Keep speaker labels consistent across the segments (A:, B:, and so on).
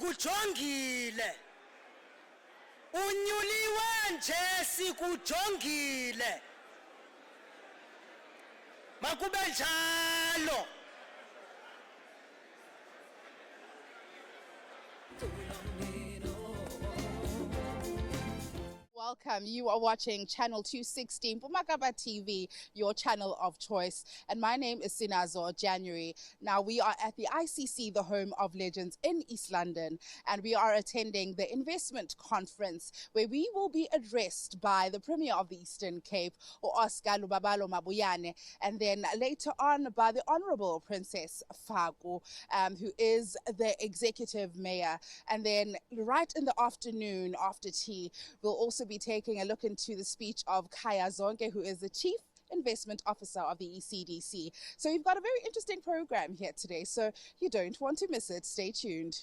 A: sikujongile unyuliwe nje sikujongile makube njalo.
B: Welcome. You are watching Channel 216, Pumakaba TV, your channel of choice. And my name is Sinazo January. Now, we are at the ICC, the Home of Legends in East London, and we are attending the investment conference where we will be addressed by the Premier of the Eastern Cape, Oscar Lubabalo Mabuyane, and then later on by the Honourable Princess Faku, who is the Executive Mayor. And then right in the afternoon, after tea, we'll also be taking a look into the speech of Kaya Zonke, who is the Chief Investment Officer of the ECDC. So we've got a very interesting program here today, so you don't want to miss it. Stay tuned.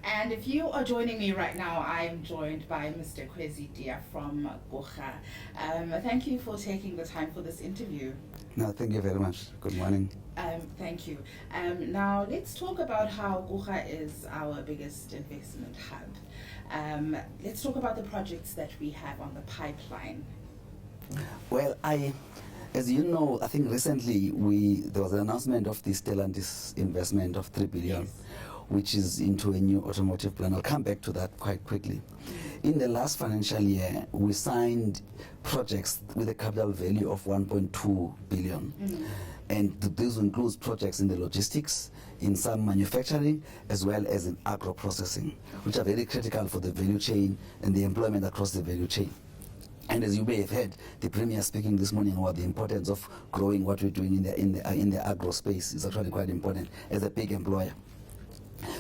B: And if you are joining me right now, I'm joined by Mr. Kwezi Dia from Gokha. Thank you for taking the time for this interview.
C: No, thank you very much. Good morning.
B: Thank you. Now, let's talk about how Gokha is our biggest investment hub. Let's talk about the projects that we have on the pipeline.
C: Well, as you know, I think recently there was an announcement of the Stellantis investment of 3 billion, yes, which is into a new automotive plan. I'll come back to that quite quickly. In the last financial year, we signed projects with a capital value of 1.2 billion. And this includes projects in the logistics, in some manufacturing, as well as in agro-processing, which are very critical for the value chain and the employment across the value chain. And as you may have heard, the Premier speaking this morning about the importance of growing what we're doing in the agro space is actually quite important as a big employer.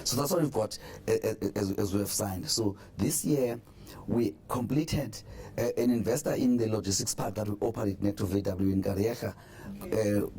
C: So that's what we've got as we have signed. So this year we completed an investor in the logistics park that we operate next to VW in Gariecha,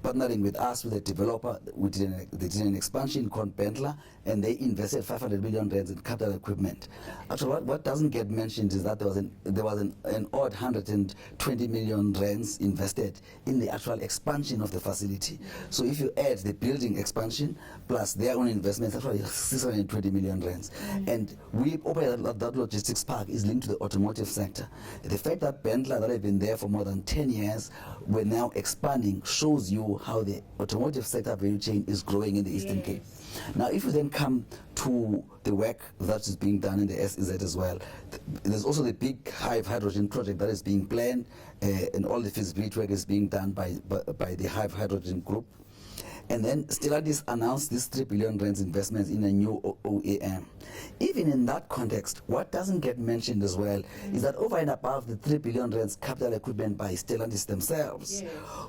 C: partnering with us, with a developer. They did an expansion called Bentler, and they invested 500 million rands in capital equipment. Actually, what doesn't get mentioned is that there was an odd 120 million rands invested in the actual expansion of the facility. So if you add the building expansion plus their own investments, actually 620 million rands. And we operate that logistics park is linked to the automotive sector. The fact that Bentler, that have been there for more than 10 years, we're now expanding, shows you how the automotive sector value chain is growing in the Eastern Cape. Now, if we then come to the work that is being done in the SEZ as well, there's also the big Hive hydrogen project that is being planned, and all the feasibility work is being done by the Hive hydrogen group. And then Stellantis announced this 3 billion rands investments in a new OEM. Even in that context, what doesn't get mentioned as well is that over and above the 3 billion rands capital equipment by Stellantis themselves,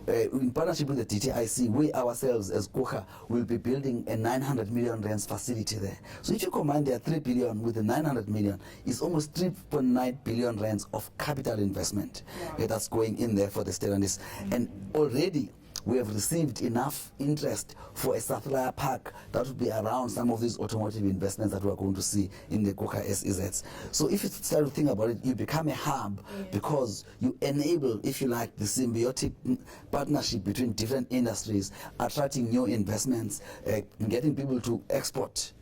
C: in partnership with the DTIC, we ourselves as Gokha will be building a 900 million rands facility there. So if you combine their 3 billion with the 900 million, it's almost 3.9 billion rands of capital investment that's going in there for the Stellantis. And already we have received enough interest for a supplier park that will be around some of these automotive investments that we are going to see in the Gokha SEZs. So if you start to think about it, you become a hub because you enable, if you like, the symbiotic partnership between different industries, attracting new investments, getting people to export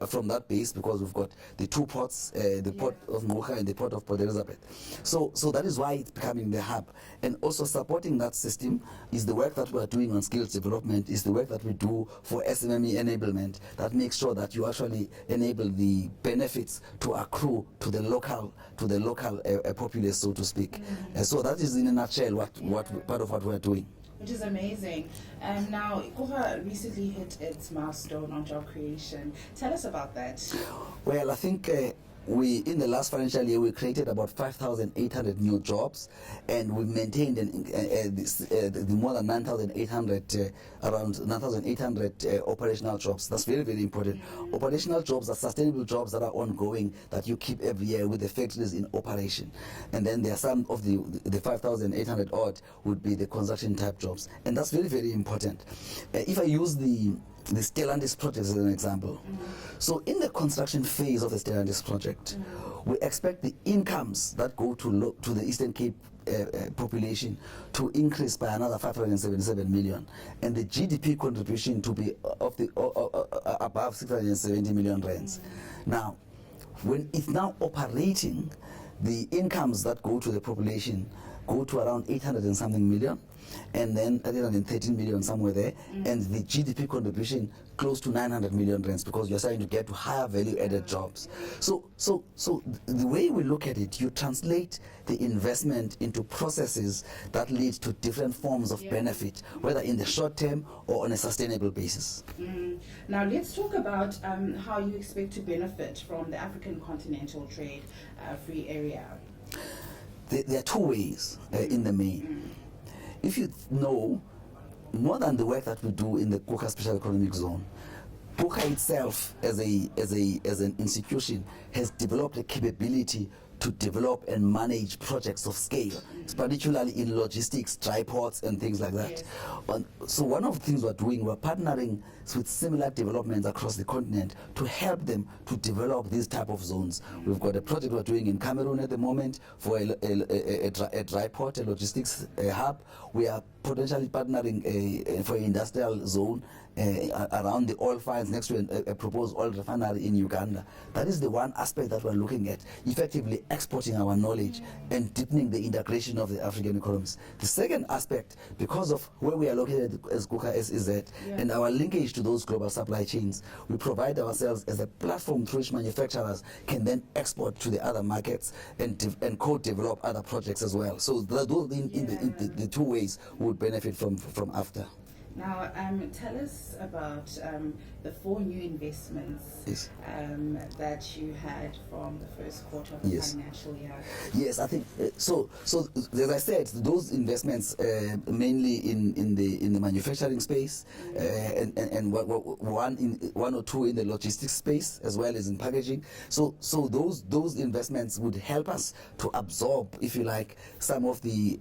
C: from that base, because we've got the two ports, the port of Gokha and the port of Port Elizabeth. So that is why it's becoming the hub. And also supporting that system is the work that we're doing on skills development, is the work that we do for SMME enablement that makes sure that you actually enable the benefits to accrue to the local populace, so to speak. So that is in a nutshell what part of what we're doing.
B: Which is amazing. Now, Gokha recently hit its milestone on job creation. Tell us about that.
C: Well, I think in the last financial year, we created about 5,800 new jobs, and we maintained the more than 9,800, around 9,800 operational jobs. That's very, very important. Operational jobs are sustainable jobs that are ongoing, that you keep every year with the factories in operation. And then there are some of the 5,800 odd would be the construction type jobs. And that's very, very important. If I use the Stellantis project as an example. So in the construction phase of the Stellantis project, we expect the incomes that go to the Eastern Cape population to increase by another 577 million, and the GDP contribution to be above 670 million rands. Now, when it's now operating, the incomes that go to the population go to around 800 and something million, and then 813 million somewhere there, and the GDP contribution close to 900 million rands, because you're starting to get to higher value added jobs. So the way we look at it, you translate the investment into processes that lead to different forms of benefit, whether in the short term or on a sustainable basis.
B: Now let's talk about how you expect to benefit from the African Continental Trade Free Area.
C: There are two ways in the main. If you know, more than the work that we do in the Kuka Special Economic Zone, Kuka itself as an institution has developed a capability to develop and manage projects of scale, particularly in logistics, dry ports and things like that. So one of the things we're doing, we're partnering with similar developments across the continent to help them to develop these type of zones. We've got a project we're doing in Cameroon at the moment for a dry port, a logistics hub. We are potentially partnering for an industrial zone around the oil fields next to a proposed oil refinery in Uganda. That is the one aspect that we're looking at, effectively exporting our knowledge and deepening the integration of the African economies. The second aspect, because of where we are located as Kuka SEZ and our linkage to those global supply chains, we provide ourselves as a platform through which manufacturers can then export to the other markets and co-develop other projects as well. So those in the two ways we would benefit from after.
B: Now, tell us about the 4 new investments that you had from the first quarter of the financial year.
C: Yes, I think so. As I said, those investments mainly in the manufacturing space, and one or two in the logistics space as well as in packaging. So those investments would help us to absorb, if you like, some of the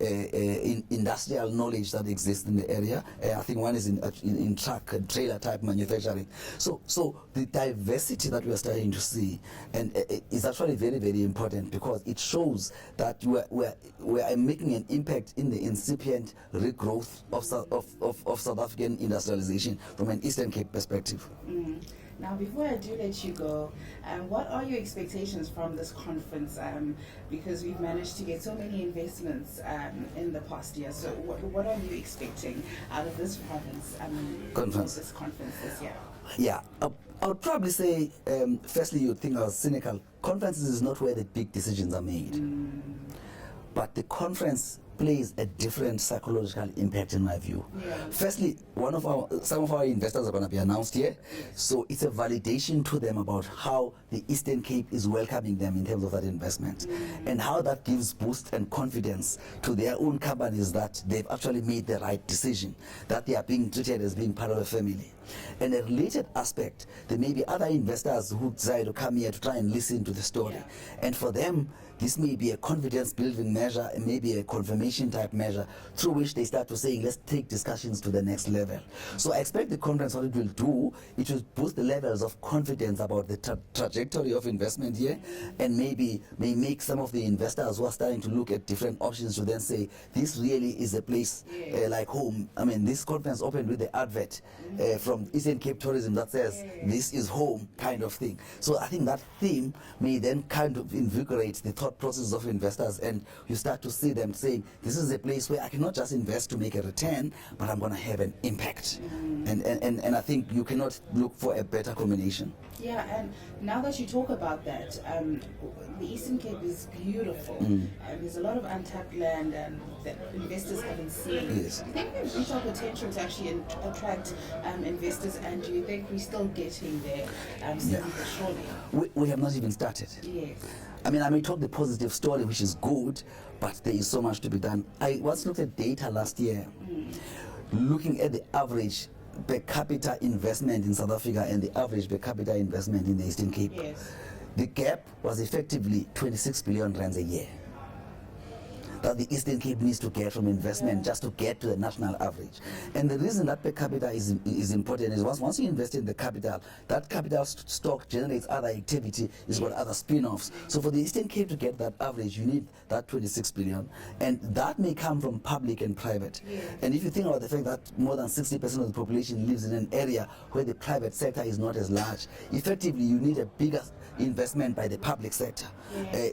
C: industrial knowledge that exists in the area. I think one is in truck and trailer type manufacturing. So the diversity that we are starting to see and is actually very, very important, because it shows that we are making an impact in the incipient regrowth of South African industrialization from an Eastern Cape perspective.
B: Now, before I do let you go, what are your expectations from this conference? Because we've managed to get so many investments in the past year. So what are you expecting out of this conference this year?
C: Yeah, I would probably say, firstly, you'd think I was cynical. Conferences is not where the big decisions are made. But the conference plays a different psychological impact in my view. Firstly, some of our investors are going to be announced here, so it's a validation to them about how the Eastern Cape is welcoming them in terms of that investment, and how that gives boost and confidence to their own companies that they've actually made the right decision, that they are being treated as being part of a family. And a related aspect, there may be other investors who decide to come here to try and listen to the story, and for them this may be a confidence building measure and maybe a confirmation type measure through which they start to say, let's take discussions to the next level. So I expect the conference, what it will do, it will boost the levels of confidence about the trajectory of investment here, and may make some of the investors who are starting to look at different options to then say, this really is a place like home. I mean, this conference opened with the advert from Eastern Cape Tourism that says, this is home kind of thing. So I think that theme may then kind of invigorate the thought process of investors, and you start to see them saying, this is a place where I cannot just invest to make a return, but I'm going to have an impact. And I think you cannot look for a better combination.
B: Yeah, and now that you talk about that, the Eastern Cape is beautiful. There's a lot of untapped land and that investors haven't seen.
C: Yes.
B: Do you think we've reached our potential to actually attract investors, and do you think we're still getting there slowly but surely?
C: We have not even started.
B: Yes.
C: I mean, I may talk the positive story, which is good, but there is so much to be done. I once looked at data last year, looking at the average per capita investment in South Africa and the average per capita investment in the Eastern Cape. The gap was effectively 26 billion rands a year. that the Eastern Cape needs to get from investment just to get to the national average. And the reason that per capita is important is once you invest in the capital, that capital stock generates other activity, it's got other spin-offs. So for the Eastern Cape to get that average, you need that 26 billion, and that may come from public and private. And if you think about the fact that more than 60% of the population lives in an area where the private sector is not as large, effectively you need a bigger investment by the public sector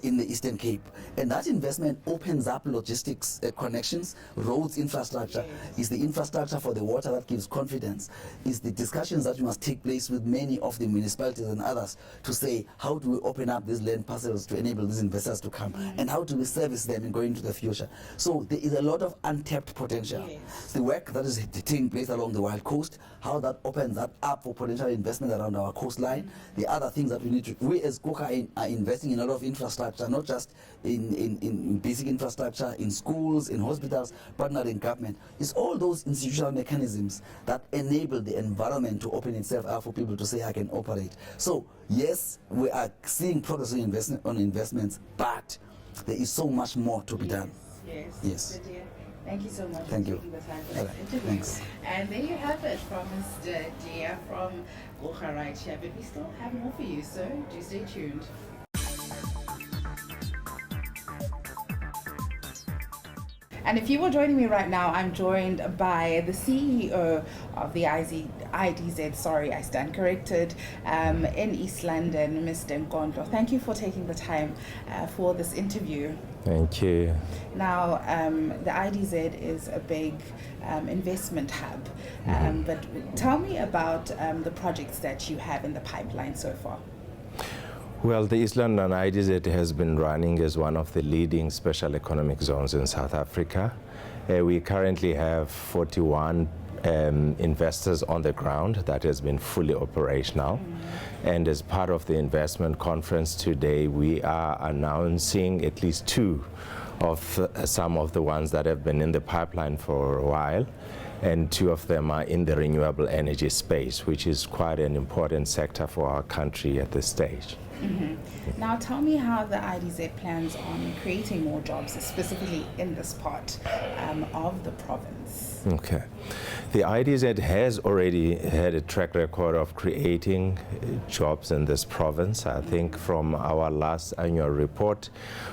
C: in the Eastern Cape. And that investment opens up logistics connections, roads infrastructure, is the infrastructure for the water that gives confidence, is the discussions that must take place with many of the municipalities and others to say, how do we open up these land parcels to enable these investors to come, and how do we service them in going into the future. So there is a lot of untapped potential. The work that is taking place along the Wild Coast, how that opens that up for potential investment around our coastline. The other things that we need to, we as KUKA are investing in a lot of infrastructure, not just in basic infrastructure, in schools, in hospitals, but not in government. It's all those institutional mechanisms that enable the environment to open itself up for people to say, I can operate. So yes, we are seeing progress on investments, but there is so much more to be done. Yes.
B: Thank you so much
C: Thank
B: for
C: you.
B: taking the time for this interview.
C: Thanks.
B: And there you have it from Mr. Dia from KUKA right here. But we still have more for you, so do stay tuned. And if you are joining me right now, I'm joined by the CEO of the IDZ, sorry, I stand corrected, in East London, Mr. Nkondlo. Thank you for taking the time for this interview.
D: Thank you.
B: Now, the IDZ is a big investment hub, but tell me about the projects that you have in the pipeline so far.
D: Well, the East London IDZ has been running as one of the leading special economic zones in South Africa. We currently have 41 investors on the ground that has been fully operational. And as part of the investment conference today, we are announcing at least 2 of some of the ones that have been in the pipeline for a while. And 2 of them are in the renewable energy space, which is quite an important sector for our country at this stage.
B: Now tell me how the IDZ plans on creating more jobs, specifically in this part of the province.
D: Okay. The IDZ has already had a track record of creating jobs in this province. I think from our last annual report,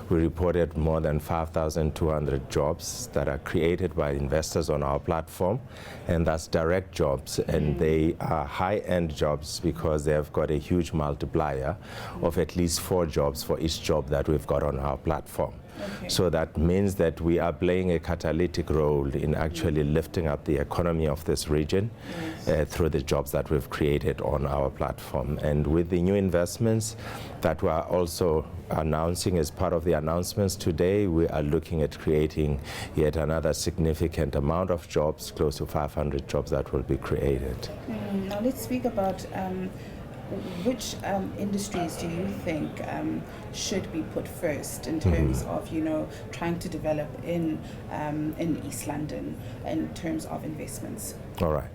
D: we reported more than 5,200 jobs that are created by investors on our platform, and that's direct jobs, and they are high-end jobs because they have got a huge multiplier of at least 4 jobs for each job that we've got on our platform. Okay. So that means that we are playing a catalytic role in actually lifting up the economy of this region through the jobs that we've created on our platform. And with the new investments that we are also announcing as part of the announcements today, we are looking at creating yet another significant amount of jobs, close to 500 jobs that will be created.
B: Now let's speak about which industries do you think should be put first in terms of, you know, trying to develop in East London in terms of investments?
D: All right.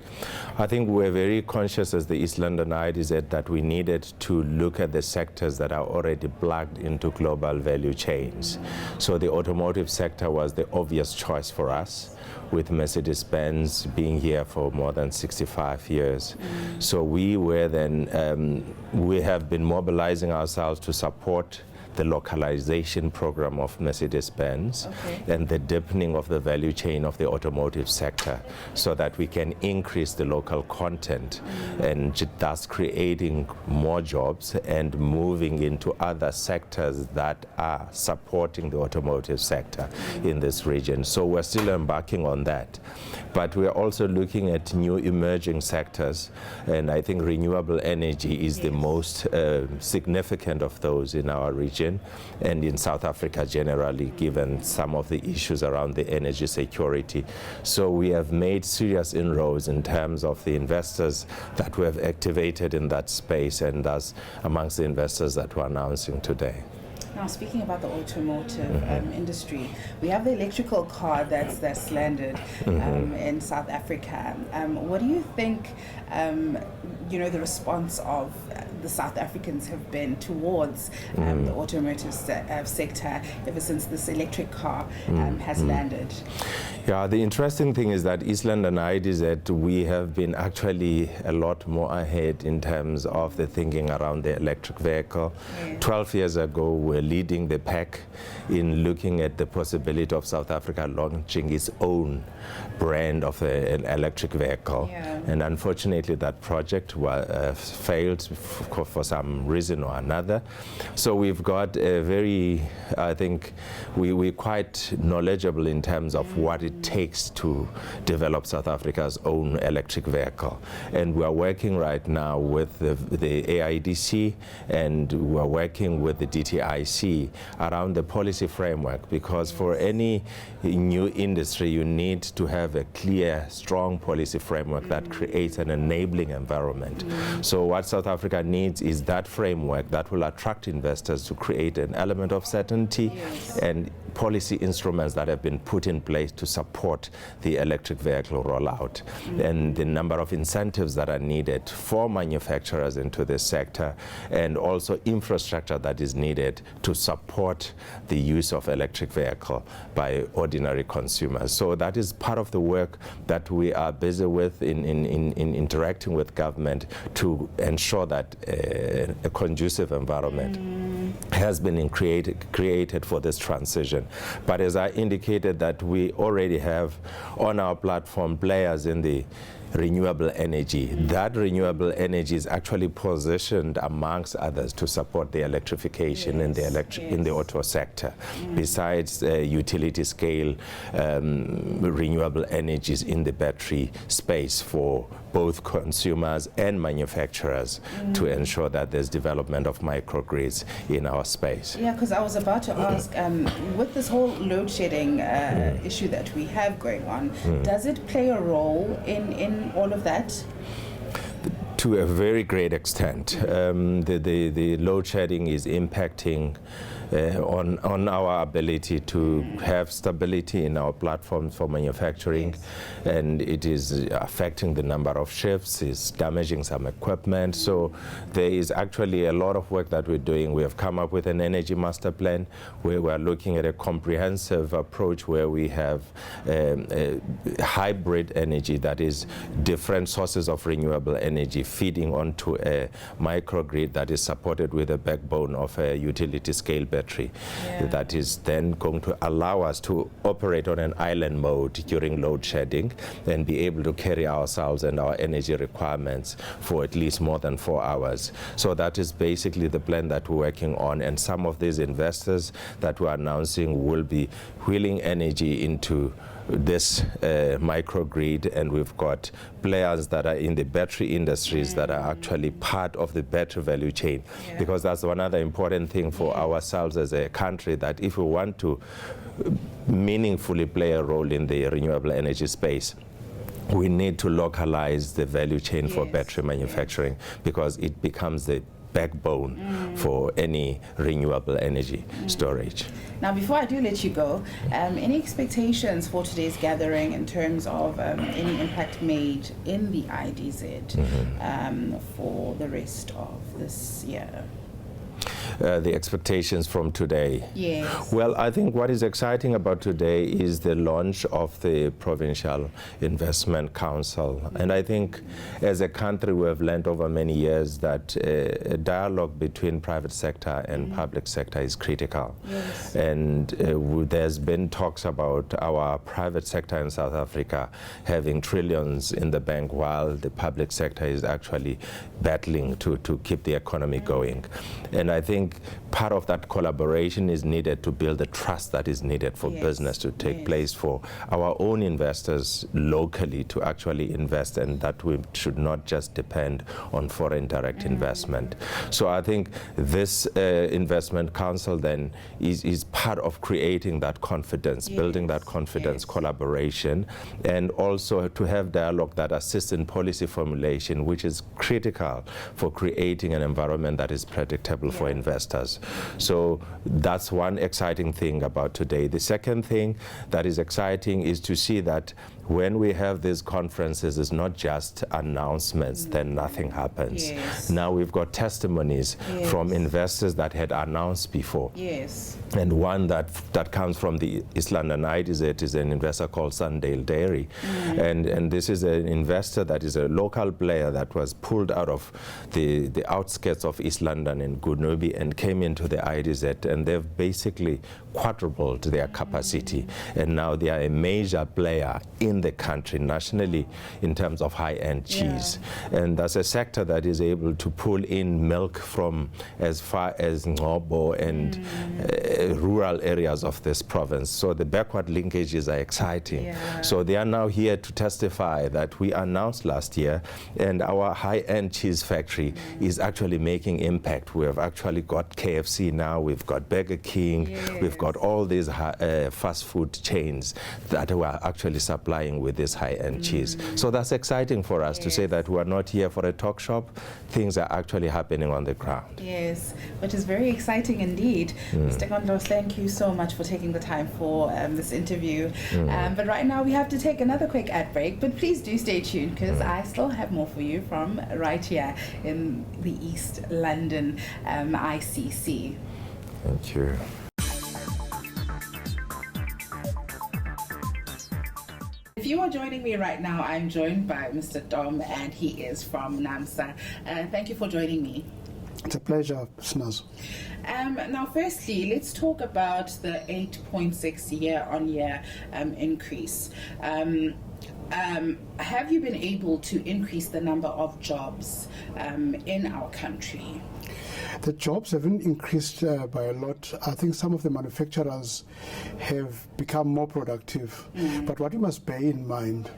D: I think we're very conscious as the East London IDZ that we needed to look at the sectors that are already plugged into global value chains. So the automotive sector was the obvious choice for us, with Mercedes-Benz being here for more than 65 years. So we were then, we have been mobilizing ourselves to support the localization program of Mercedes-Benz and the deepening of the value chain of the automotive sector so that we can increase the local content and thus creating more jobs and moving into other sectors that are supporting the automotive sector in this region. So we're still embarking on that. But we're also looking at new emerging sectors, and I think renewable energy is the most significant of those in our region and in South Africa generally, given some of the issues around the energy security. So we have made serious inroads in terms of the investors that we have activated in that space, and thus amongst the investors that we're announcing today.
B: Now, speaking about the automotive industry, we have the electrical car that's landed in South Africa. What do you think, you know, the response of the South Africans have been towards the automotive sector ever since this electric car has landed.
D: Yeah, the interesting thing is that East London IDZ, we have been actually a lot more ahead in terms of the thinking around the electric vehicle.
B: Yeah.
D: 12 years ago, we're leading the pack in looking at the possibility of South Africa launching its own brand of an electric vehicle.
B: Yeah.
D: And unfortunately, that project failed for some reason or another. So we've got a very, I think, we're quite knowledgeable in terms of what it takes to develop South Africa's own electric vehicle. And we are working right now with the AIDC, and we're working with the DTIC around the policy framework, because for any new industry, you need to have a clear, strong policy framework that creates an enabling environment. So what South Africa needs is that framework that will attract investors to create an element of certainty and policy instruments that have been put in place to support the electric vehicle rollout, and the number of incentives that are needed for manufacturers into this sector, and also infrastructure that is needed to support the use of electric vehicle by ordinary consumers. So that is part of the work that we are busy with in interacting with government to ensure that a conducive environment has been created for this transition. But as I indicated, that we already have on our platform players in the renewable energy. That renewable energy is actually positioned amongst others to support the electrification in the auto sector. Besides utility scale renewable energies in the battery space for both consumers and manufacturers to ensure that there's development of microgrids in our space.
B: Yeah, because I was about to ask, with this whole load shedding issue that we have going on, does it play a role in all of that?
D: To a very great extent. The load shedding is impacting on our ability to have stability in our platforms for manufacturing, and it is affecting the number of shifts, it's damaging some equipment. So there is actually a lot of work that we're doing. We have come up with an energy master plan where we're looking at a comprehensive approach where we have hybrid energy, that is different sources of renewable energy feeding onto a microgrid that is supported with a backbone of a utility scale battery that is then going to allow us to operate on an island mode during load shedding and be able to carry ourselves and our energy requirements for at least more than 4 hours. So that is basically the plan that we're working on, and some of these investors that we're announcing will be wheeling energy into this microgrid, and we've got players that are in the battery industries that are actually part of the battery value chain, because that's one other important thing for ourselves as a country, that if we want to meaningfully play a role in the renewable energy space, we need to localize the value chain for battery manufacturing, because it becomes the backbone for any renewable energy storage.
B: Now, before I do let you go, any expectations for today's gathering in terms of any impact made in the IDZ for the rest of this year?
D: The expectations from today.
B: Yes.
D: Well, I think what is exciting about today is the launch of the Provincial Investment Council. And I think as a country we have learned over many years that a dialogue between private sector and public sector is critical.
B: Yes.
D: And there's been talks about our private sector in South Africa having trillions in the bank, while the public sector is actually battling to keep the economy going. And I think part of that collaboration is needed to build the trust that is needed for business to take place, for our own investors locally to actually invest, and that we should not just depend on foreign direct investment. So I think this investment council then is part of creating that confidence, building that confidence, collaboration, and also to have dialogue that assists in policy formulation, which is critical for creating an environment that is predictable for investors. So that's one exciting thing about today. The second thing that is exciting is to see that when we have these conferences, it's not just announcements, then nothing happens.
B: Yes.
D: Now we've got testimonies
B: Yes.
D: from investors that had announced before.
B: Yes.
D: And one that comes from the East London IDZ is an investor called Sundale Dairy. And this is an investor that is a local player that was pulled out of the outskirts of East London in Gunubi and came into the IDZ, and they've basically quadrupled their capacity. And now they are a major player in the country nationally in terms of high-end cheese. And that's a sector that is able to pull in milk from as far as Ngobo and rural areas of this province. So the backward linkages are exciting. So they are now here to testify that we announced last year, and our high-end cheese factory is actually making impact. We have actually got KFC now, we've got Burger King, we've got all these fast food chains that we are actually supplying with this high-end cheese. So that's exciting for us to say that we are not here for a talk shop. Things are actually happening on the ground.
B: Yes, which is very exciting indeed. Mr. Gondos, thank you so much for taking the time for this interview. But right now we have to take another quick ad break, but please do stay tuned because I still have more for you from right here in the East London ICC.
D: Thank you.
B: If you are joining me right now, I'm joined by Mr. Dom, and he is from NAMSA. Thank you for joining me.
E: It's a pleasure, Snaz.
B: Now, firstly, let's talk about the 8.6 year-on-year increase. Have you been able to increase the number of jobs in our country?
E: The jobs haven't increased by a lot. I think some of the manufacturers have become more productive. But what you must bear in mind,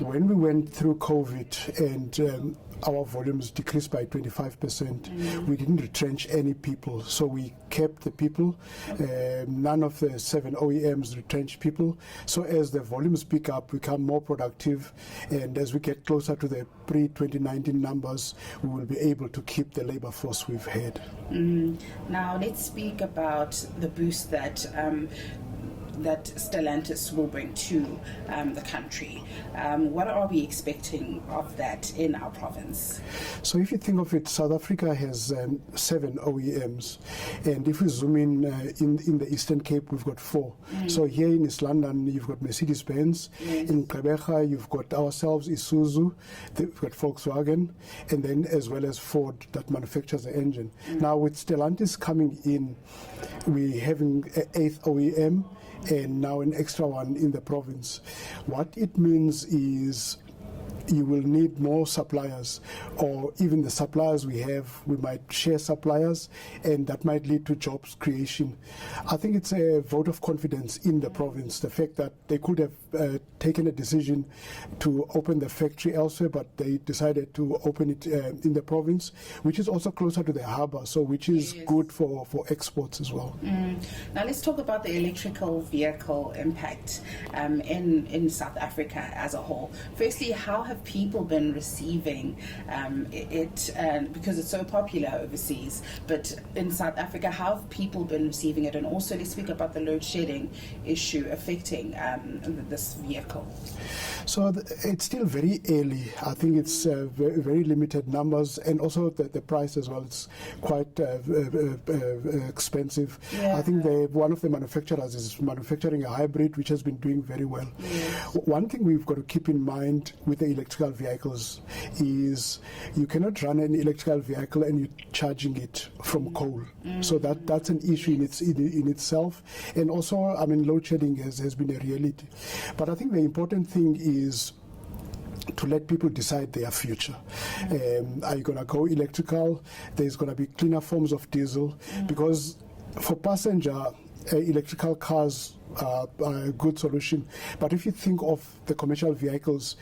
E: when we went through COVID and our volumes decreased by 25%, we didn't retrench any people. So we kept the people. None of the 7 OEMs retrenched people. So as the volumes pick up, we become more productive. And as we get closer to the pre-2019 numbers, we will be able to keep the labor force we've had.
B: Now let's speak about the boost that that Stellantis will bring to the country. What are we expecting of that in our province?
E: So if you think of it, South Africa has 7 OEMs, and if we zoom in the Eastern Cape, we've got 4. So here in East London, you've got Mercedes-Benz. In Gqeberha, you've got ourselves, Isuzu, we've got Volkswagen, and then as well as Ford that manufactures the engine. Now with Stellantis coming in, we're having an 8th OEM, and now an extra one in the province. What it means is you will need more suppliers, or even the suppliers we have, we might share suppliers, and that might lead to jobs creation. I think it's a vote of confidence in the province, the fact that they could have taken a decision to open the factory elsewhere, but they decided to open it in the province, which is also closer to the harbour, so which is good for exports as well.
B: Now let's talk about the electrical vehicle impact in South Africa as a whole. Firstly, how have people been receiving it because it's so popular overseas, but in South Africa, how have people been receiving it? And also let's speak about the load shedding issue affecting this vehicle.
E: So it's still very early. I think it's very, very limited numbers, and also the price as well. It's quite expensive. I think one of the manufacturers is manufacturing a hybrid, which has been doing very well. One thing we've got to keep in mind with the electrical vehicles is you cannot run an electrical vehicle and you're charging it from coal. So that's an issue in itself. And also, I mean, load shedding has been a reality. But I think the important thing is to let people decide their future. Are you going to go electrical? There's going to be cleaner forms of diesel, because for passenger, electrical cars are a good solution. But if you think of the commercial vehicles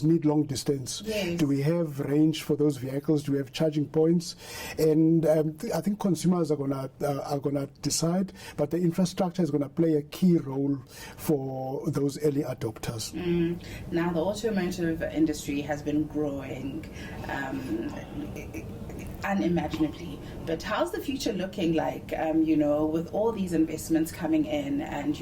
E: need long distance. Do we have range for those vehicles? Do we have charging points? And I think consumers are gonna decide, but the infrastructure is going to play a key role for those early adopters.
B: Now the automotive industry has been growing unimaginably. But how's the future looking like, with all these investments coming in and,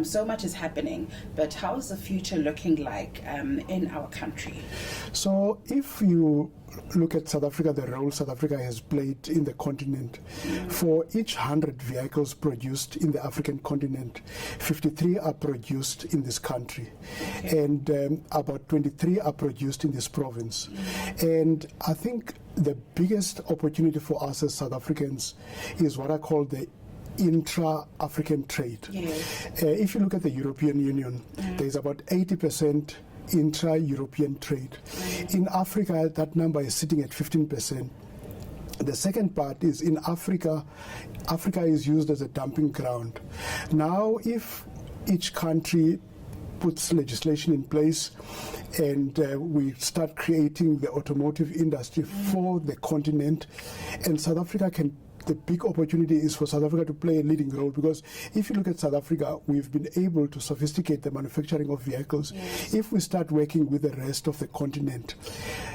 B: so much is happening. But how is the future looking like in our country?
E: So if you look at South Africa, the role South Africa has played in the continent, for each 100 vehicles produced in the African continent, 53 are produced in this country, and about 23 are produced in this province. And I think the biggest opportunity for us as South Africans is what I call the intra-African trade. If you look at the European Union, there's about 80% intra-European trade. In Africa, that number is sitting at 15%. The second part is in Africa, Africa is used as a dumping ground. Now, if each country puts legislation in place and we start creating the automotive industry for the continent, and South Africa can, the big opportunity is for South Africa to play a leading role, because if you look at South Africa, we've been able to sophisticate the manufacturing of vehicles. If we start working with the rest of the continent,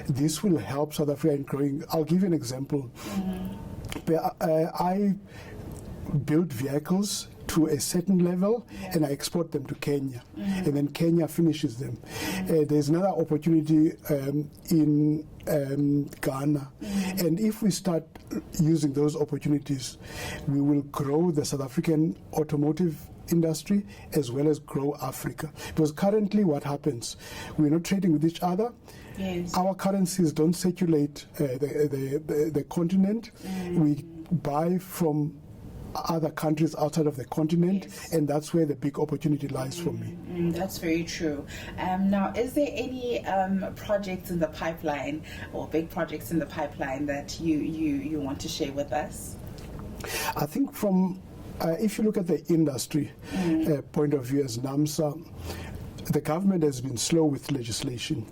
E: this will help South Africa in growing. I'll give you an example. I build vehicles to a certain level and I export them to Kenya, and then Kenya finishes them. There's another opportunity in Ghana, and if we start using those opportunities, we will grow the South African automotive industry as well as grow Africa. Because currently what happens, we're not trading with each other. Our currencies don't circulate the continent. We buy from other countries outside of the continent, and that's where the big opportunity lies for me.
B: That's very true. Now, is there any projects in the pipeline or big projects in the pipeline that you want to share with us?
E: I think from, if you look at the industry point of view as NAMSA, the government has been slow with legislation.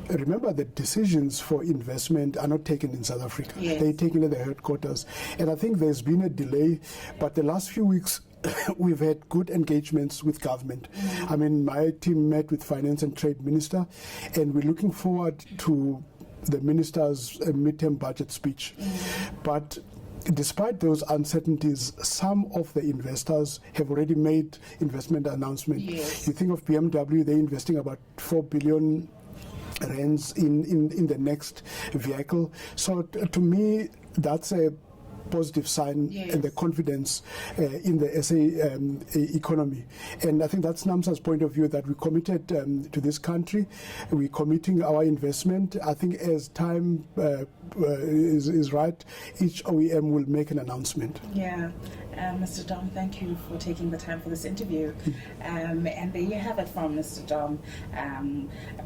E: Remember, the decisions for investment are not taken in South Africa. They're taken at the headquarters. And I think there's been a delay, but the last few weeks, we've had good engagements with government. I mean, my team met with Finance and Trade Minister, and we're looking forward to the minister's midterm budget speech. But despite those uncertainties, some of the investors have already made investment announcements. You think of BMW, they're investing about 4 billion rands in the next vehicle. So to me, that's a positive sign and the confidence in the SA economy. And I think that's NAMSA's point of view, that we're committed to this country. We're committing our investment. I think as time is right, each OEM will make an announcement.
B: Mr. Dom, thank you for taking the time for this interview. And there you have it from Mr. Dom.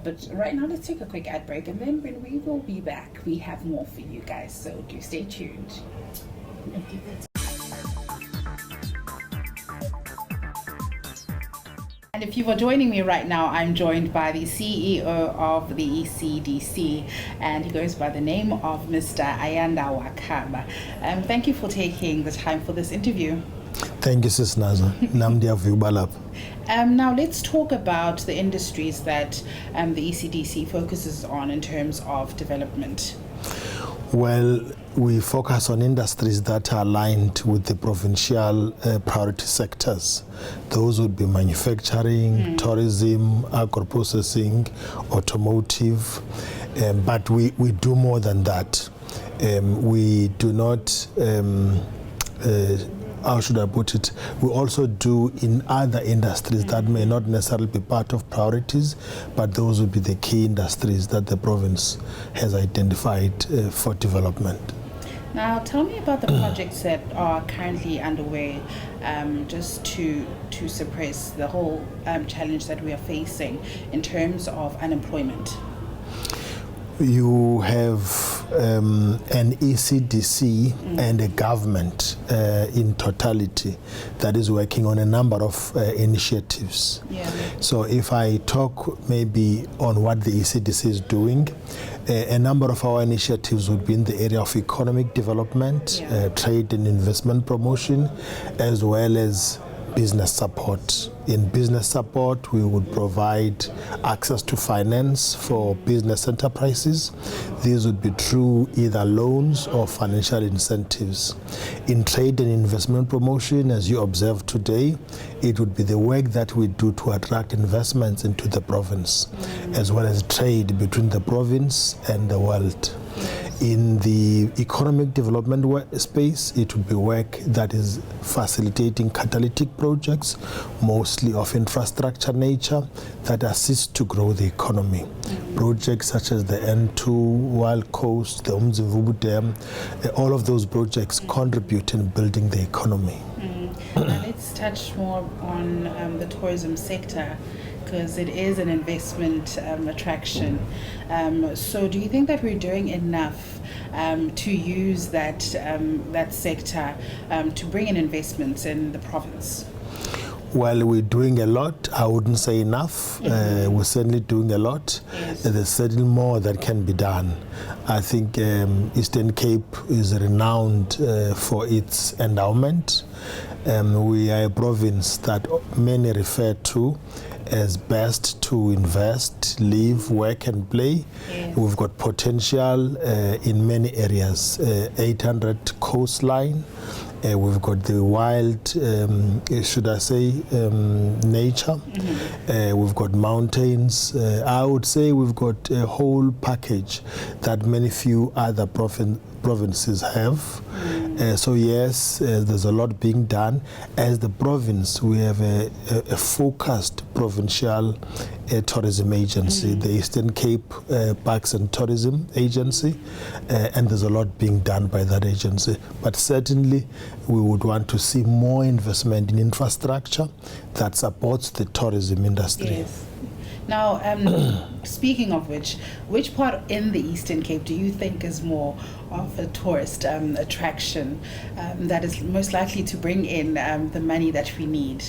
B: But right now, let's take a quick ad break, and then when we will be back, we have more for you guys. So do stay tuned. Thank you. And if you are joining me right now, I'm joined by the CEO of the ECDC, and he goes by the name of Mr. Ayanda Wakaba. Thank you for taking the time for this interview.
F: Thank you, Sis Nazo. Namdia Vubalap.
B: Now let's talk about the industries that the ECDC focuses on in terms of development.
F: Well, we focus on industries that are aligned with the provincial priority sectors. Those would be manufacturing, tourism, agro-processing, automotive, but we do more than that. We do not, how should I put it, we also do in other industries that may not necessarily be part of priorities, but those would be the key industries that the province has identified for development.
B: Now, tell me about the projects that are currently underway, just to suppress the whole challenge that we are facing in terms of unemployment.
F: You have an ECDC and a government in totality that is working on a number of initiatives. So if I talk maybe on what the ECDC is doing, a number of our initiatives would be in the area of economic development, trade and investment promotion, as well as business support. In business support, we would provide access to finance for business enterprises. These would be through either loans or financial incentives. In trade and investment promotion, as you observed today, it would be the work that we do to attract investments into the province, as well as trade between the province and the world. In the economic development space, it would be work that is facilitating catalytic projects, mostly of infrastructure nature, that assist to grow the economy. Projects such as the N2, Wild Coast, the Umzivubu Dam, all of those projects contribute in building the economy.
B: Now let's touch more on the tourism sector, because it is an investment attraction. So do you think that we're doing enough to use that sector to bring in investments in the province?
F: Well, we're doing a lot. I wouldn't say enough. We're certainly doing a lot.
B: Yes.
F: There's certainly more that can be done. I think Eastern Cape is renowned for its endowment. We are a province that many refer to as best to invest, live, work and play.
B: Yes.
F: We've got potential in many areas. 800 coastline. We've got the wild, should I say, nature. We've got mountains. I would say we've got a whole package that many few other provinces have. So yes, there's a lot being done. As the province, we have a focused provincial tourism agency, the Eastern Cape Parks and Tourism Agency, and there's a lot being done by that agency. But certainly, we would want to see more investment in infrastructure that supports the tourism industry.
B: Yes. Now, speaking of which part in the Eastern Cape do you think is more of a tourist attraction that is most likely to bring in the money that we need?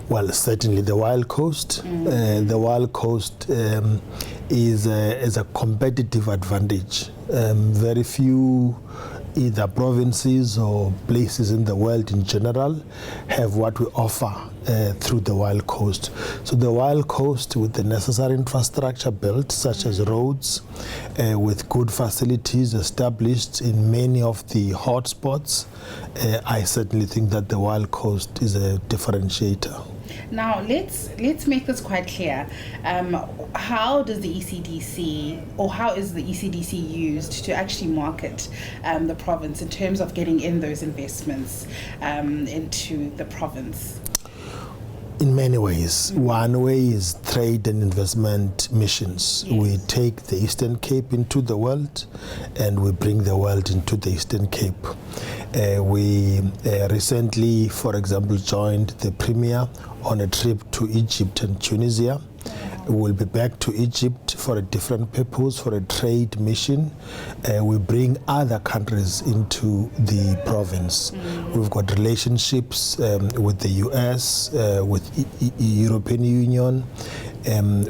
F: Well, certainly the Wild Coast. The Wild Coast is a competitive advantage. Very few either provinces or places in the world in general have what we offer through the Wild Coast. So the Wild Coast, with the necessary infrastructure built, such as roads, with good facilities established in many of the hotspots, I certainly think that the Wild Coast is a differentiator.
B: Now, let's make this quite clear. How does the ECDC, or how is the ECDC used to actually market the province in terms of getting in those investments into the province?
F: In many ways. One way is trade and investment missions.
B: Yes.
F: We take the Eastern Cape into the world and we bring the world into the Eastern Cape. We recently, for example, joined the Premier on a trip to Egypt and Tunisia. We'll be back to Egypt for a different purpose, for a trade mission. We bring other countries into the province. We've got relationships with the US, with European Union,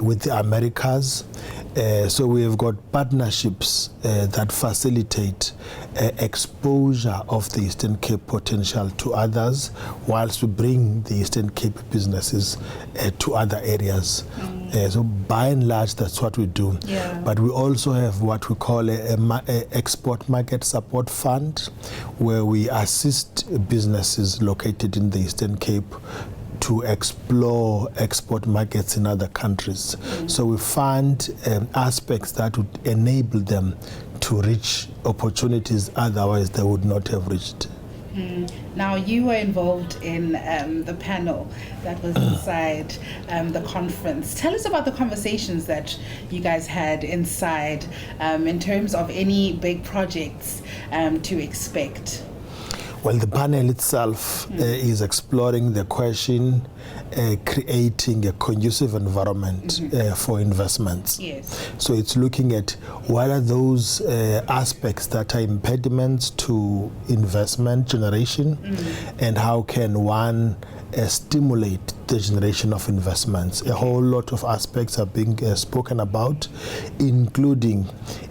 F: with the Americas. So we have got partnerships that facilitate exposure of the Eastern Cape potential to others, whilst we bring the Eastern Cape businesses to other areas. So by and large, that's what we do.
B: Yeah.
F: But we also have what we call a export market support fund, where we assist businesses located in the Eastern Cape to explore export markets in other countries. So we fund aspects that would enable them to reach opportunities otherwise they would not have reached.
B: Now, you were involved in the panel that was inside the conference. Tell us about the conversations that you guys had inside in terms of any big projects to expect.
F: Well, the panel itself is exploring the question, creating a conducive environment for investments.
B: Yes.
F: So it's looking at what are those aspects that are impediments to investment generation, and how can one stimulate the generation of investments. A whole lot of aspects are being spoken about, including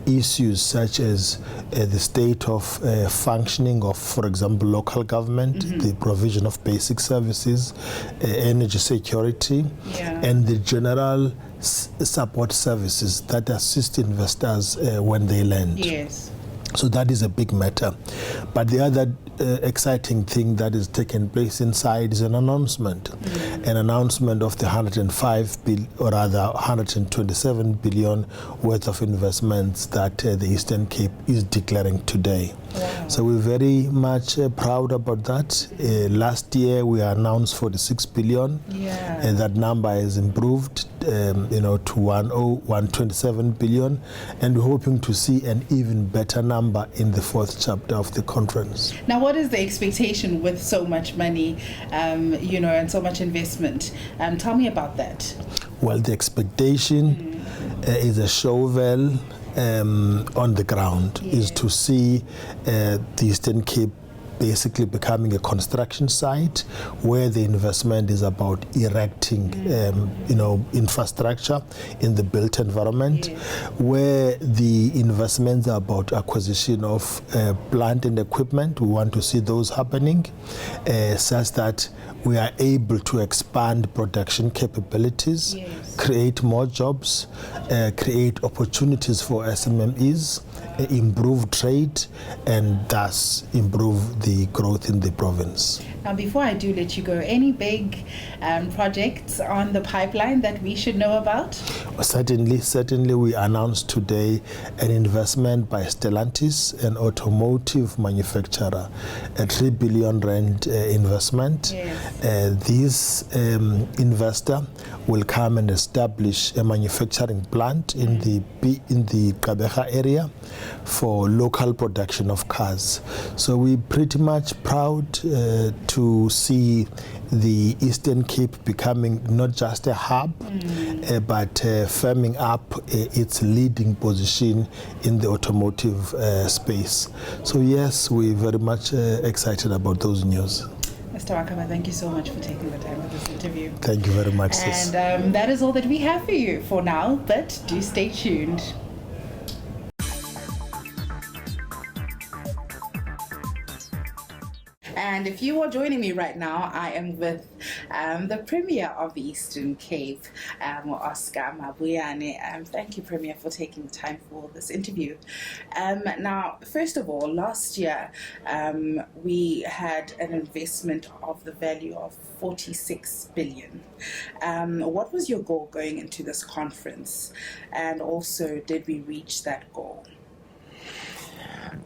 F: issues such as the state of functioning of, for example, local government, the provision of basic services, energy security, and the general support services that assist investors when they lend.
B: Yes.
F: So that is a big matter. But the other exciting thing that is taking place inside is an announcement of the 127 billion worth of investments that the Eastern Cape is declaring today.
B: Wow.
F: So we're very much proud about that. Last year we announced 46 billion, and that number has improved to 127 billion, and we're hoping to see an even better number in the fourth chapter of the conference.
B: Now, what is the expectation with so much money, and so much investment? Tell me about that.
F: Well, the expectation is a shovel on the ground, is to see the Eastern Cape basically becoming a construction site where the investment is about erecting infrastructure in the built environment, where the investments are about acquisition of plant and equipment. We want to see those happening such that we are able to expand production capabilities, create more jobs, create opportunities for SMMEs, improve trade, and thus improve the growth in the province.
B: Now, before I do let you go, any big projects on the pipeline that we should know about?
F: Certainly we announced today an investment by Stellantis, an automotive manufacturer, a 3 billion rand investment. This investor will come and establish a manufacturing plant in the Kabeja area for local production of cars. So we're pretty much proud to see the Eastern Cape becoming not just a hub, but firming up its leading position in the automotive space. So yes, we're very much excited about those news.
B: Mr. Wakaba, thank you so much for taking the time for this interview.
F: Thank you very much, sis.
B: And that is all that we have for you for now, but do stay tuned. And if you are joining me right now, I am with the Premier of the Eastern Cape, Oscar Mabuyane. Thank you, Premier, for taking the time for this interview. Now, first of all, last year we had an investment of the value of 46 billion. What was your goal going into this conference? And also, did we reach that goal?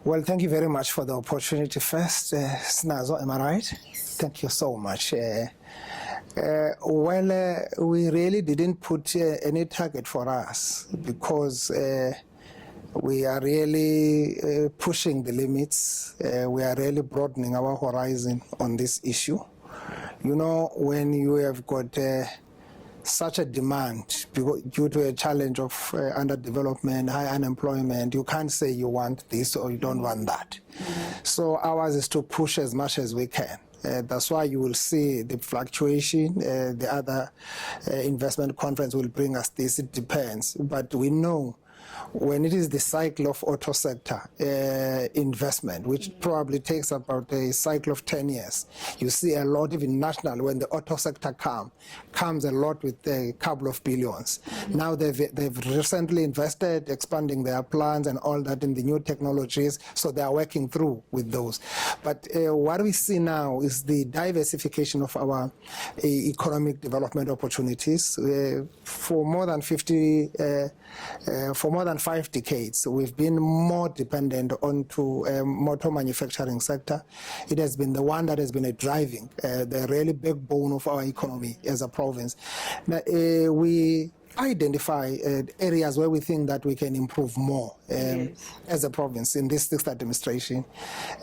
G: Well, thank you very much for the opportunity first. Snazo, am I right?
B: Yes.
G: Thank you so much. We really didn't put any target for us because we are really pushing the limits. We are really broadening our horizon on this issue. You know, when you have got such a demand due to a challenge of underdevelopment, high unemployment, you can't say you want this or you don't want that. So ours is to push as much as we can. That's why you will see the fluctuation. The other investment conference will bring us this. It depends. But we know when it is the cycle of auto sector investment, which probably takes about a cycle of 10 years, you see a lot, even national, when the auto sector comes a lot with a couple of billions. Now they've recently invested, expanding their plans and all that in the new technologies, so they are working through with those. But what we see now is the diversification of our economic development opportunities. For more than 5 decades, we've been more dependent onto motor manufacturing sector. It has been the one that has been driving the really backbone of our economy as a province. Now, we identify areas where we think that we can improve more as a province in this sixth administration.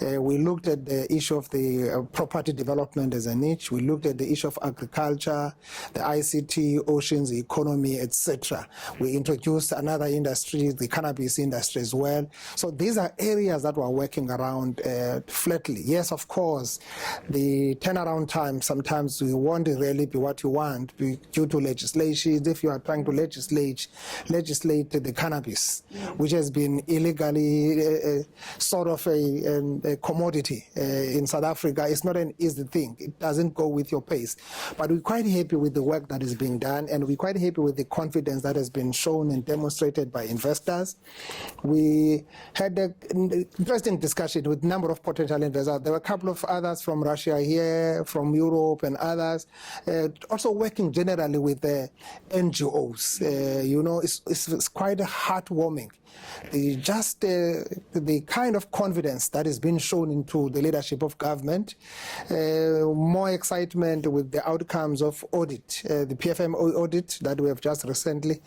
G: We looked at the issue of the property development as a niche. We looked at the issue of agriculture, the ICT, oceans, the economy, etc. We introduced another industry, the cannabis industry as well. So these are areas that we're working around flatly. Yes, of course, the turnaround time, sometimes we won't really be what you want due to legislation. If you are trying to legislate the cannabis, which has been illegally sort of a commodity in South Africa, it's not an easy thing. It doesn't go with your pace. But we're quite happy with the work that is being done, and we're quite happy with the confidence that has been shown and demonstrated by investors. We had an interesting discussion with a number of potential investors. There were a couple of others from Russia here, from Europe and others, also working generally with the NGOs. It's quite heartwarming. The kind of confidence that has been shown into the leadership of government, more excitement with the outcomes of audit, the PFM audit that we have just recently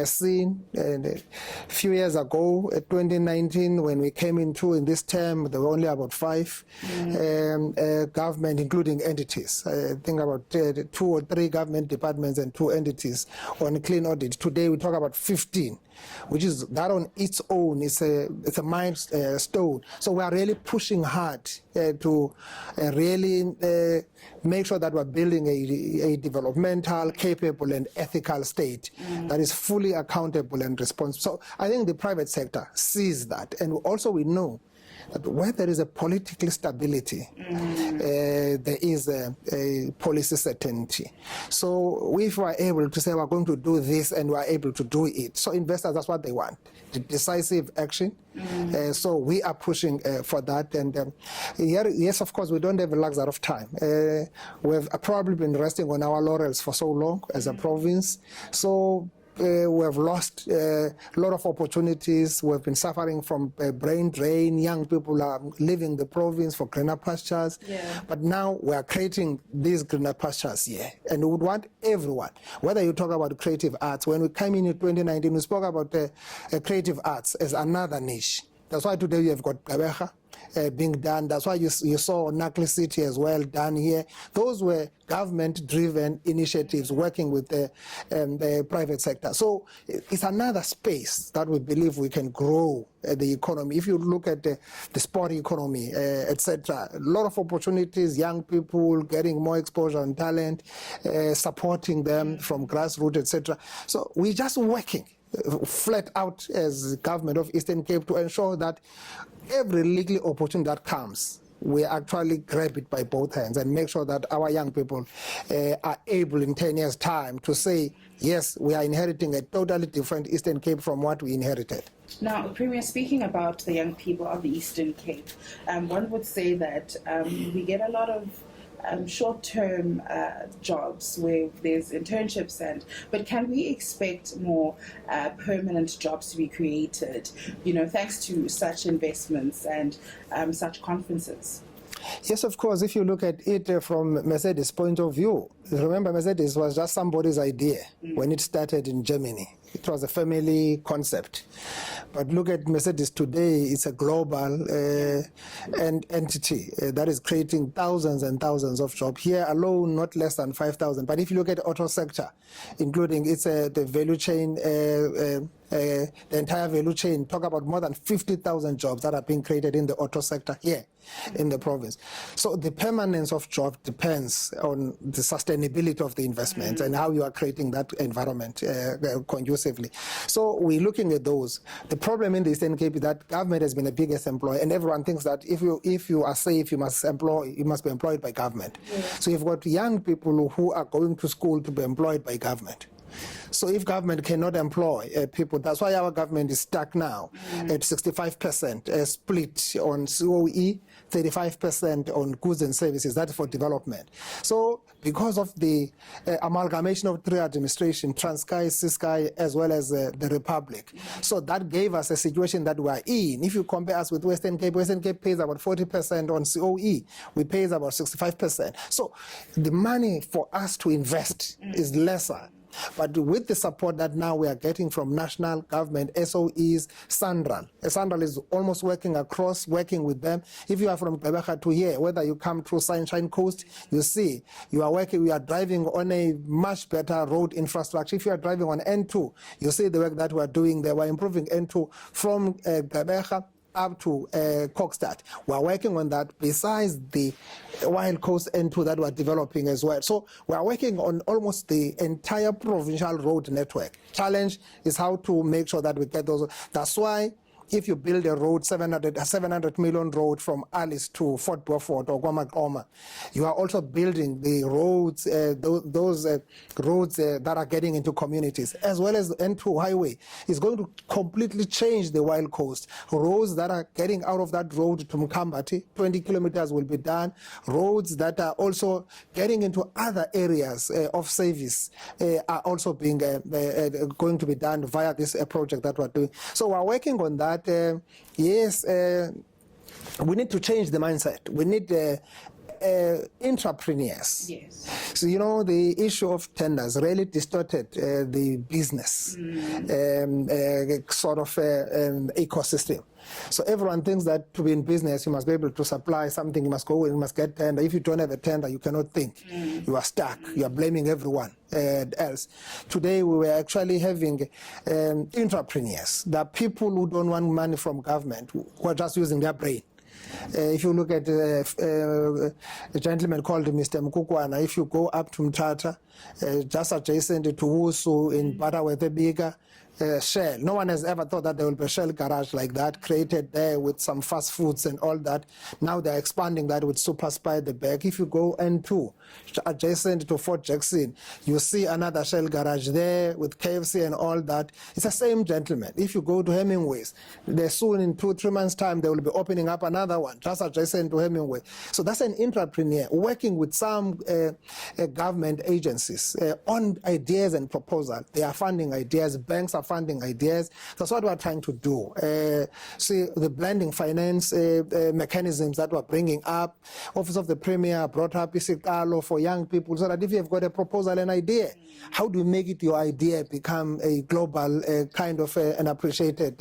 G: seen. And a few years ago, 2019, when we came into in this term, there were only about 5 government, including entities. I think about 2 or 3 government departments and 2 entities on clean audit. Today we talk about 15, which is that on its own it's a milestone. So we are really pushing hard to really make sure that we're building a developmental, capable and ethical state that is fully accountable and responsible. So I think the private sector sees that, and also we know that where there is a political stability, there is a policy certainty. So if we are able to say we're going to do this and we are able to do it, so investors, that's what they want, the decisive action. So we are pushing for that. And yes, of course, we don't have a luxury of time. We've probably been resting on our laurels for so long as a province. So we have lost a lot of opportunities. We've been suffering from brain drain. Young people are leaving the province for greener pastures. But now we are creating these greener pastures here. And we would want everyone, whether you talk about creative arts. When we came in 2019, we spoke about creative arts as another niche. That's why today you have got Gabeja being done. That's why you saw Nakli City as well done here. Those were government-driven initiatives working with the private sector. So it's another space that we believe we can grow the economy. If you look at the sport economy, etc., a lot of opportunities, young people getting more exposure and talent, supporting them from grassroots, etc. So we're just working flat out as government of Eastern Cape to ensure that every legal opportunity that comes, we actually grab it by both hands and make sure that our young people are able in 10 years' time to say, yes, we are inheriting a totally different Eastern Cape from what we inherited.
B: Now, Premier, speaking about the young people of the Eastern Cape, one would say that we get a lot of short-term jobs where there's internships, but can we expect more permanent jobs to be created, thanks to such investments and such conferences?
G: Yes, of course. If you look at it from Mercedes' point of view, remember Mercedes was just somebody's idea when it started in Germany. It was a family concept. But look at Mercedes today, it's a global entity that is creating thousands and thousands of jobs. Here alone, not less than 5,000. But if you look at the auto sector, including the value chain, the entire value chain, talk about more than 50,000 jobs that are being created in the auto sector here in the province. So the permanence of jobs depends on the sustainability of the investment and how you are creating that environment conducively. So we're looking at those. The problem in the Eastern Cape is that government has been the biggest employer, and everyone thinks that if you are safe, you must be employed by government. So you've got young people who are going to school to be employed by government. So if government cannot employ people, that's why our government is stuck now at 65% split on COE, 35% on goods and services. That's for development. So because of the amalgamation of 3 administration, Transkei, Ciskei, as well as the Republic. So that gave us a situation that we are in. If you compare us with Western Cape pays about 40% on COE. We pay about 65%. So the money for us to invest is lesser. But with the support that now we are getting from national government, SOEs, Sandral. Sandral is almost working across, working with them. If you are from Gqeberha to here, whether you come through Sunshine Coast, you see, we are driving on a much better road infrastructure. If you are driving on N2, you see the work that we are doing there. We're improving N2 from Gqeberha up to Kokstad. We're working on that besides the Wild Coast N2 that we're developing as well. So we're working on almost the entire provincial road network. Challenge is how to make sure that we get those. That's why if you build a road, 700 million road from Alice to Fort Beaufort or Goma, you are also building the roads, those roads that are getting into communities, as well as the N2 highway is going to completely change the Wild Coast. Roads that are getting out of that road to Mukambati, 20 kilometers will be done. Roads that are also getting into other areas of service are also being going to be done via this project that we're doing. So we're working on that. Yes, we need to change the mindset. We need entrepreneurs.
B: Yes.
G: So, you know, the issue of tenders really distorted the business sort of ecosystem. So everyone thinks that to be in business, you must be able to supply something, you must go, you must get tender. If you don't have a tender, you cannot think. You are stuck. You are blaming everyone else. Today, we were actually having entrepreneurs, the people who don't want money from government, who are just using their brain. If you look at a gentleman called Mr. Mkukwana, if you go up to Mthatha, just adjacent to Wusu in Butterworth, bigger Shell. No one has ever thought that there will be a Shell garage like that, created there with some fast foods and all that. Now they're expanding that with Super Spy at the back. If you go N2, adjacent to Fort Jackson, you see another Shell garage there with KFC and all that. It's the same gentleman. If you go to Hemingway's, they're soon in 2-3 months' time, they will be opening up another one, just adjacent to Hemingway. So that's an entrepreneur working with some government agencies on ideas and proposals. They are funding ideas, banks are funding ideas. That's what we're trying to do. See, the blending finance mechanisms that we're bringing up. Office of the Premier brought up Isikalo for young people, so that if you've got a proposal, an idea, how do you make it your idea become a global kind of an appreciated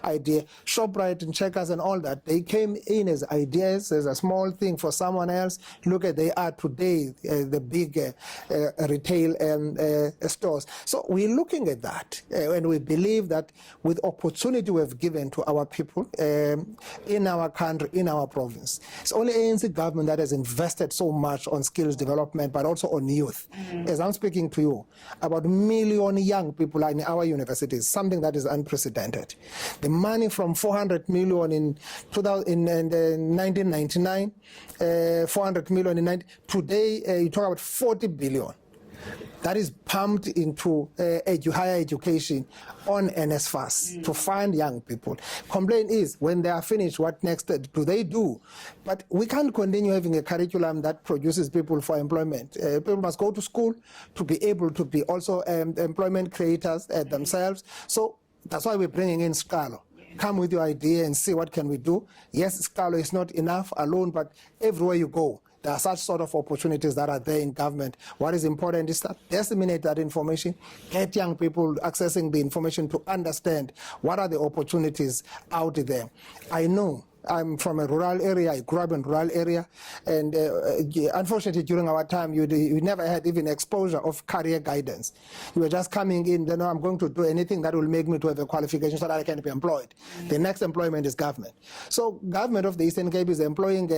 G: idea? ShopRite and Checkers and all that, they came in as ideas, as a small thing for someone else. Look at they are today, the big retail stores. So we're looking at that, and we believe that with opportunity we've given to our people in our country, in our province, it's only ANC government that has invested so much on skills development, but also on youth. As I'm speaking to you, about 1 million young people are in our universities, something that is unprecedented. The money from 400 million in 1999, 400 million in today, you talk about 40 billion. That is pumped into higher education on NSFAS to find young people. Complaint is, when they are finished, what next do they do? But we can't continue having a curriculum that produces people for employment. People must go to school to be able to be also employment creators themselves. So that's why we're bringing in Scalo. Come with your idea and see what can we do. Yes, Scalo is not enough alone, but everywhere you go, there are such sort of opportunities that are there in government. What is important is that disseminate that information, get young people accessing the information to understand what are the opportunities out there. I know I'm from a rural area. I grew up in a rural area, and unfortunately, during our time, you never had even exposure of career guidance. You were just coming in. Then I'm going to do anything that will make me to have a qualification so that I can be employed. The next employment is government. So, government of the Eastern Cape is employing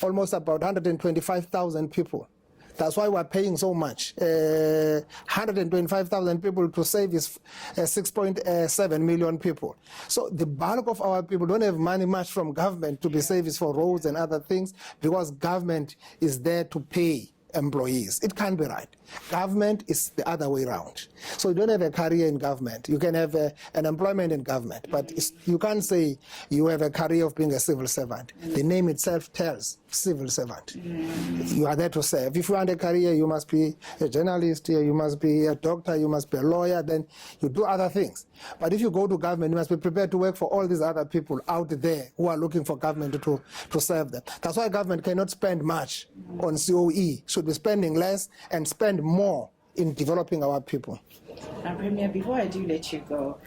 G: almost about 125,000 people. That's why we're paying so much. 125,000 people to service 6.7 million people. So the bulk of our people don't have money much from government to be serviced for roads and other things, because government is there to pay employees. It can't be right. Government is the other way around. So you don't have a career in government. You can have an employment in government, but you can't say you have a career of being a civil servant. The name itself tells civil servant. You are there to serve. If you want a career, you must be a journalist, you must be a doctor, you must be a lawyer, then you do other things. But if you go to government, you must be prepared to work for all these other people out there who are looking for government to serve them. That's why government cannot spend much on COE. Should be spending less and spend more in developing our people.
B: Now, Premier, before I do let you go,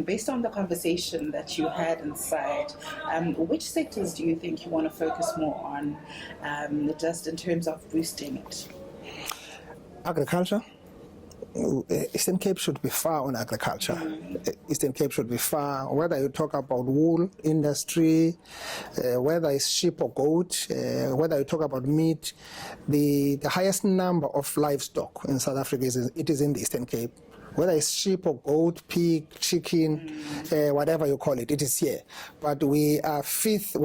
B: based on the conversation that you had inside, which sectors do you think you want to focus more on, just in terms of boosting it?
G: Agriculture. Eastern Cape should be far on agriculture. Eastern Cape should be far, whether you talk about wool industry, whether it's sheep or goat, whether you talk about meat. The highest number of livestock in South Africa is in the Eastern Cape. Whether it's sheep or goat, pig, chicken, whatever you call it, it is here. But we are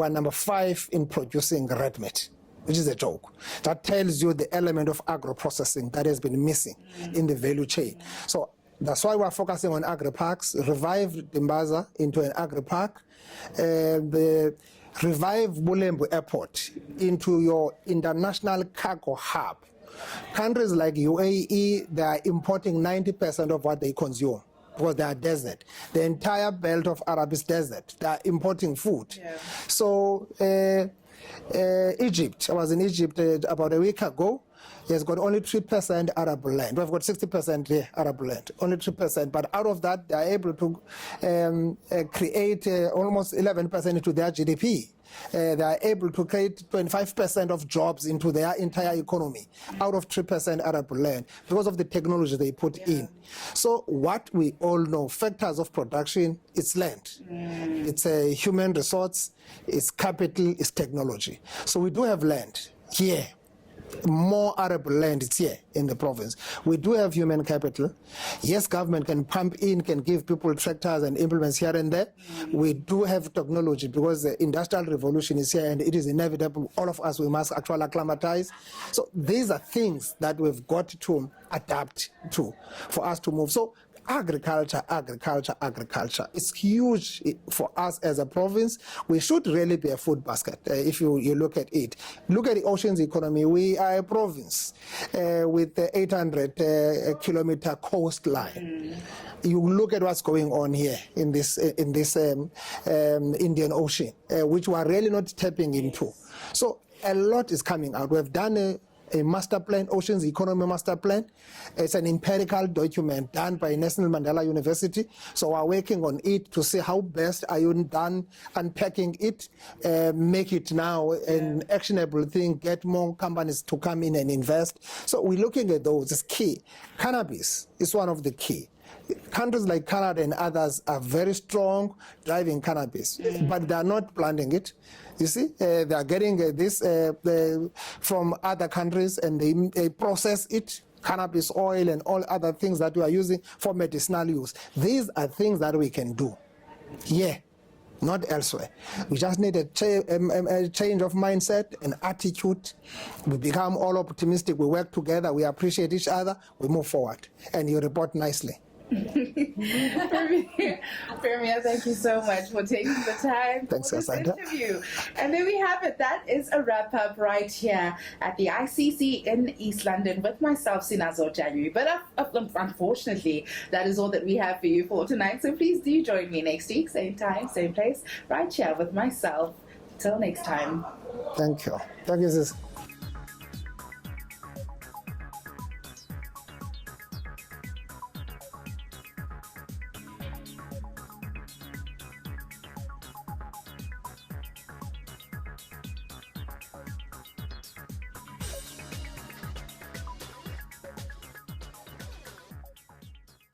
G: number 5 in producing red meat, which is a joke. That tells you the element of agro-processing that has been missing in the value chain. So that's why we're focusing on agri-parks, revive Dimbaza into an agri-park, revive Bulembu Airport into your international cargo hub. Countries like UAE, they are importing 90% of what they consume because they are desert. The entire belt of Arab is desert. They are importing food. Yeah. So Egypt, I was in Egypt about a week ago. It's got only 3% arable land. We've got 60% here, arable land, only 3%. But out of that, they are able to create almost 11% into their GDP. They are able to create 25% of jobs into their entire economy out of 3% arable land because of the technology they put in. So what we all know, factors of production, it's land. It's a human resource, it's capital, it's technology. So we do have land here. More arable land is here in the province. We do have human capital. Yes, government can pump in, can give people tractors and implements here and there. We do have technology because the industrial revolution is here and it is inevitable. All of us, we must actually acclimatize. So these are things that we've got to adapt to for us to move. So agriculture. It's huge for us as a province. We should really be a food basket if you look at it. Look at the oceans economy. We are a province with the 800-kilometer coastline. You look at what's going on here in this Indian Ocean, which we are really not tapping into. So a lot is coming out. We've done a master plan, Oceans Economy Master Plan. It's an empirical document done by National Mandela University. So we're working on it to see how best are you done unpacking it, make it now an actionable thing, get more companies to come in and invest. So we're looking at those. It's key. Cannabis is one of the key. Countries like Canada and others are very strong driving cannabis, but they are not planting it. You see, they are getting this from other countries and they process it, cannabis oil and all other things that we are using for medicinal use. These are things that we can do here, not elsewhere. We just need a change of mindset and attitude. We become all optimistic. We work together. We appreciate each other. We move forward. And you report nicely.
B: Premier, thank you so much for taking the time for this interview. And there we have it. That is a wrap up right here at the ICC in East London with myself, Sinazo January. But unfortunately, that is all that we have for you for tonight. So please do join me next week, same time, same place, right here with myself. Till next time.
G: Thank you. Thank you, sis.